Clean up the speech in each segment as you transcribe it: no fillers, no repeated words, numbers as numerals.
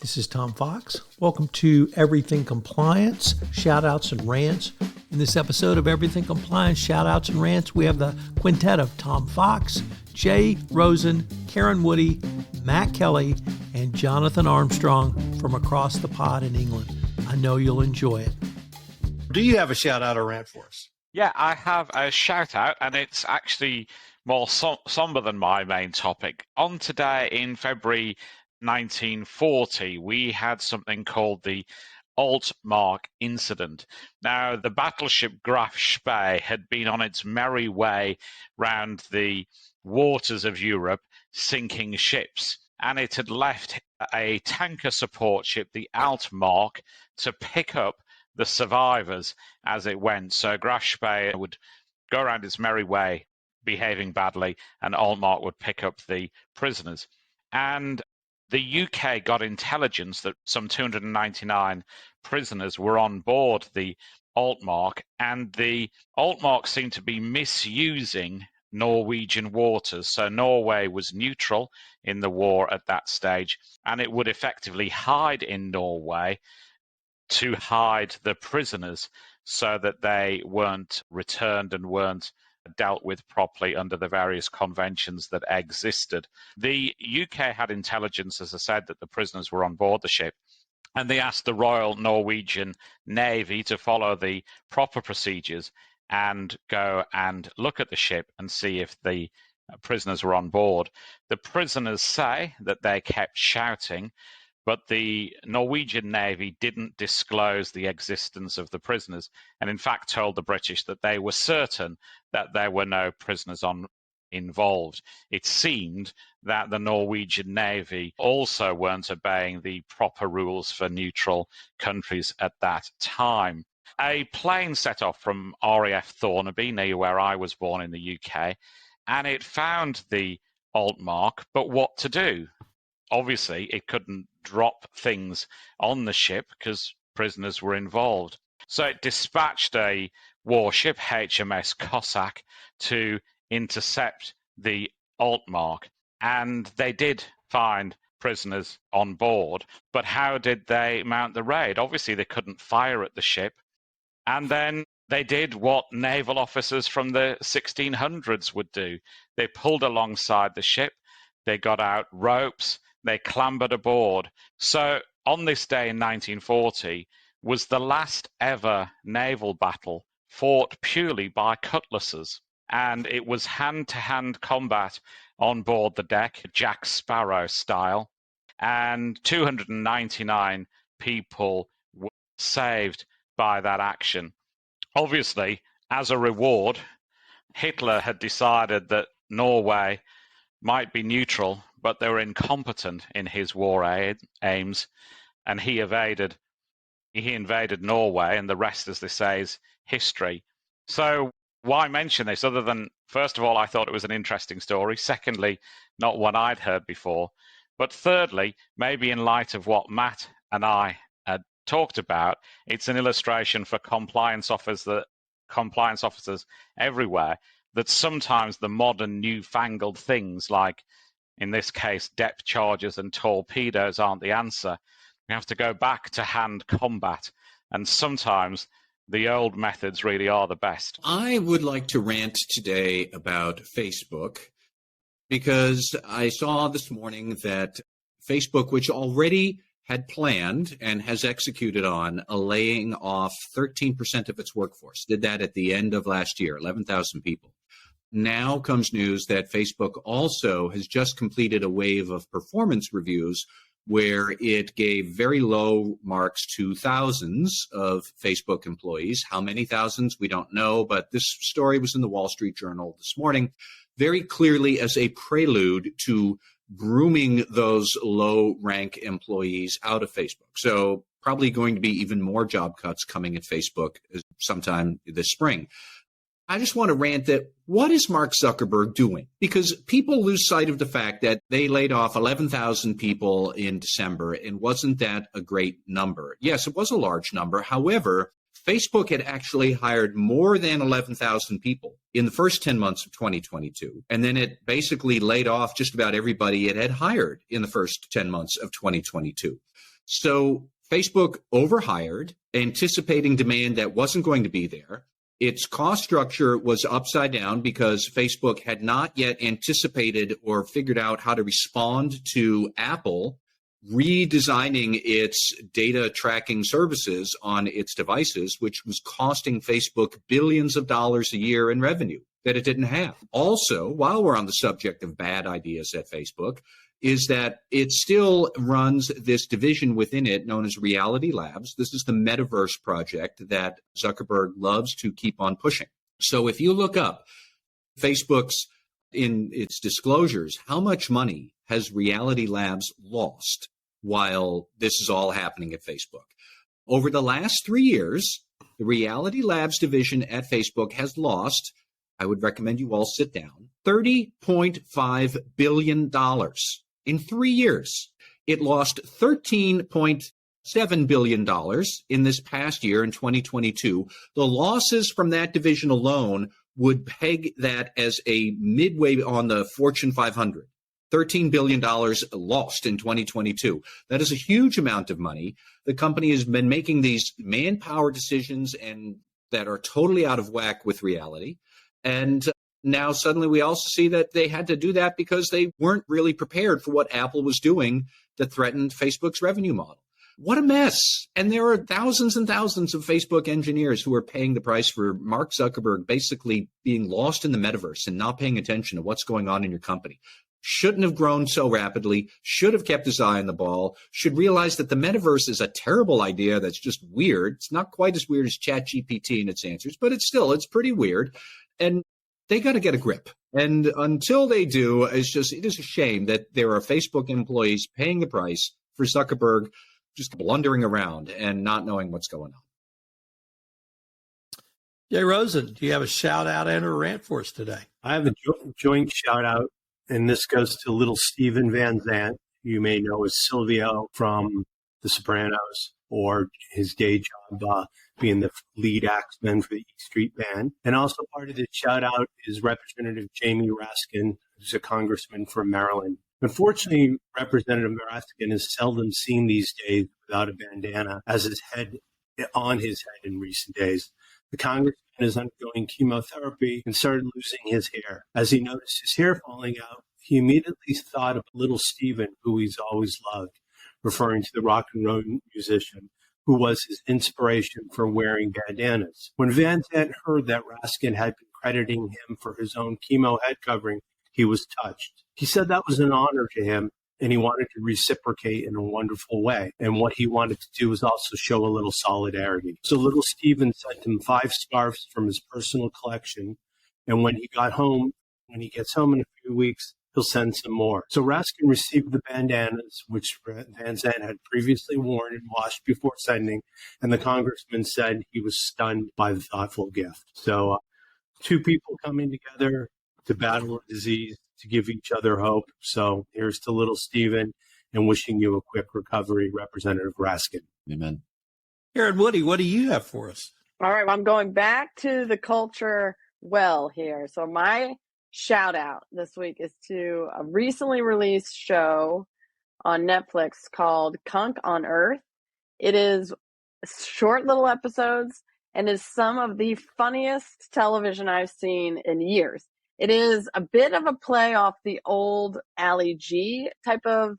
This is Tom Fox. Welcome to Everything Compliance, Shout Outs and Rants. In this episode of Everything Compliance, Shout Outs and Rants, we have the quintet of Tom Fox, Jay Rosen, Karen Woody, Matt Kelly, and Jonathan Armstrong from across the pod in England. I know you'll enjoy it. Do you have a shout out or rant for us? Yeah, I have a shout out, and it's actually more somber than my main topic. On today in February 1940, we had something called the Altmark Incident. Now, the battleship Graf Spee had been on its merry way round the waters of Europe, sinking ships, and it had left a tanker support ship, the Altmark, to pick up the survivors as it went. So Graf Spee would go around its merry way, behaving badly, and Altmark would pick up the prisoners. And the UK got intelligence that some 299 prisoners were on board the Altmark, and the Altmark seemed to be misusing Norwegian waters. So Norway was neutral in the war at that stage, and it would effectively hide in Norway to hide the prisoners so that they weren't returned and weren't dealt with properly under the various conventions that existed. The UK had intelligence, as I said, that the prisoners were on board the ship, and they asked the Royal Norwegian Navy to follow the proper procedures and go and look at the ship and see if the prisoners were on board. The prisoners say that they kept shouting, but the Norwegian Navy didn't disclose the existence of the prisoners, and in fact told the British that they were certain that there were no prisoners involved. It seemed that the Norwegian Navy also weren't obeying the proper rules for neutral countries at that time. A plane set off from RAF Thornaby, near where I was born in the UK, and it found the Altmark, but what to do? Obviously, it couldn't drop things on the ship because prisoners were involved. So it dispatched a warship, HMS Cossack, to intercept the Altmark. And they did find prisoners on board. But how did they mount the raid? Obviously, they couldn't fire at the ship. And then they did what naval officers from the 1600s would do. They pulled alongside the ship. They got out ropes. They clambered aboard. So on this day in 1940 was the last ever naval battle fought purely by cutlasses. And it was hand-to-hand combat on board the deck, Jack Sparrow style. And 299 people were saved by that action. Obviously, as a reward, Hitler had decided that Norway might be neutral, but they were incompetent in his war aims, and he invaded Norway, and the rest, as they say, is history. So why mention this other than, first of all, I thought it was an interesting story. Secondly, not one I'd heard before. But thirdly, maybe in light of what Matt and I had talked about, it's an illustration for compliance officers everywhere that sometimes the modern newfangled things like, in this case, depth charges and torpedoes aren't the answer. We have to go back to hand combat, and sometimes the old methods really are the best. I would like to rant today about Facebook because I saw this morning that Facebook, which already had planned and has executed on laying off 13% of its workforce, did that at the end of last year, 11,000 people. Now comes news that Facebook also has just completed a wave of performance reviews where it gave very low marks to thousands of Facebook employees. How many thousands, we don't know, but this story was in the Wall Street Journal this morning, very clearly as a prelude to grooming those low-rank employees out of Facebook. So probably going to be even more job cuts coming at Facebook sometime this spring. I just want to rant that what is Mark Zuckerberg doing? Because people lose sight of the fact that they laid off 11,000 people in December, and wasn't that a great number? Yes, it was a large number. However, Facebook had actually hired more than 11,000 people in the first 10 months of 2022. And then it basically laid off just about everybody it had hired in the first 10 months of 2022. So Facebook overhired, anticipating demand that wasn't going to be there. Its cost structure was upside down because Facebook had not yet anticipated or figured out how to respond to Apple redesigning its data tracking services on its devices, which was costing Facebook billions of dollars a year in revenue that it didn't have. Also, while we're on the subject of bad ideas at Facebook, is that it still runs this division within it known as Reality Labs. This is the metaverse project that Zuckerberg loves to keep on pushing. So if you look up Facebook's, in its disclosures, how much money has Reality Labs lost while this is all happening at Facebook? Over the last 3 years, the Reality Labs division at Facebook has lost, I would recommend you all sit down, $30.5 billion. In 3 years, it lost $13.7 billion in this past year in 2022. The losses from that division alone would peg that as a midway on the Fortune 500. $13 billion lost in 2022. That is a huge amount of money. The company has been making these manpower decisions and that are totally out of whack with reality. And now suddenly we also see that they had to do that because they weren't really prepared for what Apple was doing that threatened Facebook's revenue model. What a mess. And there are thousands and thousands of Facebook engineers who are paying the price for Mark Zuckerberg basically being lost in the metaverse and not paying attention to what's going on in your company. Shouldn't have grown so rapidly, should have kept his eye on the ball, should realize that the metaverse is a terrible idea that's just weird. It's not quite as weird as ChatGPT and its answers, but it's pretty weird. And they got to get a grip. And until they do, it is a shame that there are Facebook employees paying the price for Zuckerberg just blundering around and not knowing what's going on. Jay Rosen, do you have a shout out and a rant for us today? I have a joint shout out, and this goes to little Steven Van Zandt. You may know as Silvio from The Sopranos, or his day job being the lead axeman for the E Street Band. And also part of the shout out is Representative Jamie Raskin, who's a congressman from Maryland. Unfortunately, Representative Raskin is seldom seen these days without a bandana on his head in recent days. The congressman is undergoing chemotherapy and started losing his hair. As he noticed his hair falling out, he immediately thought of little Steven, who he's always loved, referring to the rock and roll musician, who was his inspiration for wearing bandanas. When Van Zandt heard that Raskin had been crediting him for his own chemo head covering, he was touched. He said that was an honor to him, and he wanted to reciprocate in a wonderful way. And what he wanted to do was also show a little solidarity. So little Steven sent him 5 scarves from his personal collection, and when he gets home in a few weeks, he'll send some more. So Raskin received the bandanas, which Van Zandt had previously worn and washed before sending, and the congressman said he was stunned by the thoughtful gift. So 2 people coming together to battle a disease, to give each other hope. So here's to little Steven, and wishing you a quick recovery, Representative Raskin. Amen. Aaron Woody, what do you have for us? All right, well, I'm going back to the culture well here. So my shout out this week is to a recently released show on Netflix called Cunk on Earth. It is short little episodes and is some of the funniest television I've seen in years. It is a bit of a play off the old Ali G type of,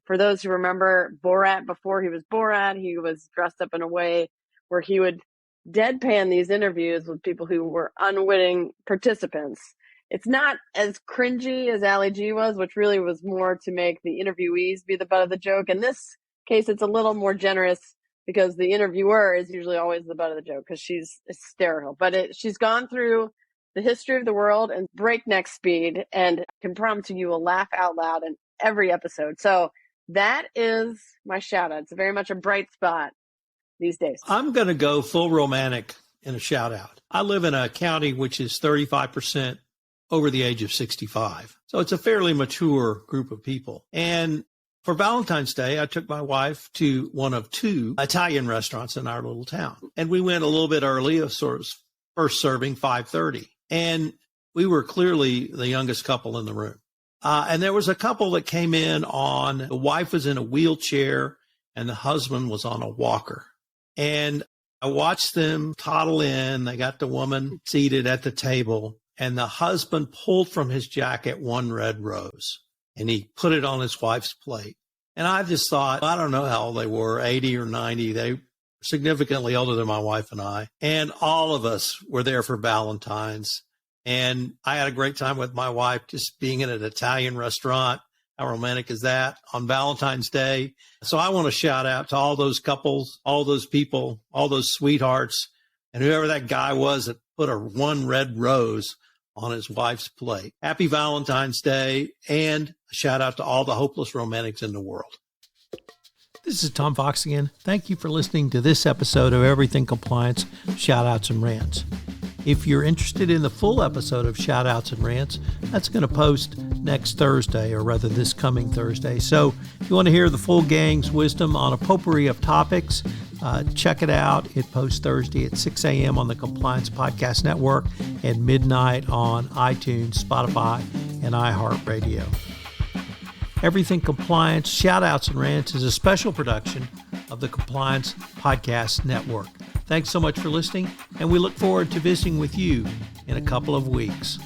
for those who remember Borat before he was Borat, he was dressed up in a way where he would deadpan these interviews with people who were unwitting participants. It's not as cringy as Ali G was, which really was more to make the interviewees be the butt of the joke. In this case, it's a little more generous because the interviewer is usually always the butt of the joke because she's hysterical. But she's gone through the history of the world in breakneck speed and can promise you will laugh out loud in every episode. So that is my shout out. It's very much a bright spot these days. I'm going to go full romantic in a shout out. I live in a county which is 35% over the age of 65. So it's a fairly mature group of people. And For Valentine's Day, I took my wife to one of 2 Italian restaurants in our little town. And we went a little bit early, sort of first serving 5:30. And we were clearly the youngest couple in the room. And there was a couple that came in the wife was in a wheelchair and the husband was on a walker. And I watched them toddle in. They got the woman seated at the table, and the husband pulled from his jacket 1 red rose, and he put it on his wife's plate. And I just thought, I don't know how old they were, 80 or 90. They were significantly older than my wife and I. And all of us were there for Valentine's. And I had a great time with my wife, just being in an Italian restaurant. How romantic is that on Valentine's Day? So I want to shout out to all those couples, all those people, all those sweethearts, and whoever that guy was that put 1 red rose on his wife's plate. Happy Valentine's Day, and a shout out to all the hopeless romantics in the world. This is Tom Fox again. Thank you for listening to this episode of Everything Compliance, Shout Outs and Rants. If you're interested in the full episode of Shout Outs and Rants, that's going to post next Thursday, or rather this coming Thursday. So if you want to hear the full gang's wisdom on a potpourri of topics, check it out. It posts Thursday at 6 a.m. on the Compliance Podcast Network and midnight on iTunes, Spotify, and iHeartRadio. Everything Compliance, Shout Outs and Rants is a special production of the Compliance Podcast Network. Thanks so much for listening, and we look forward to visiting with you in a couple of weeks.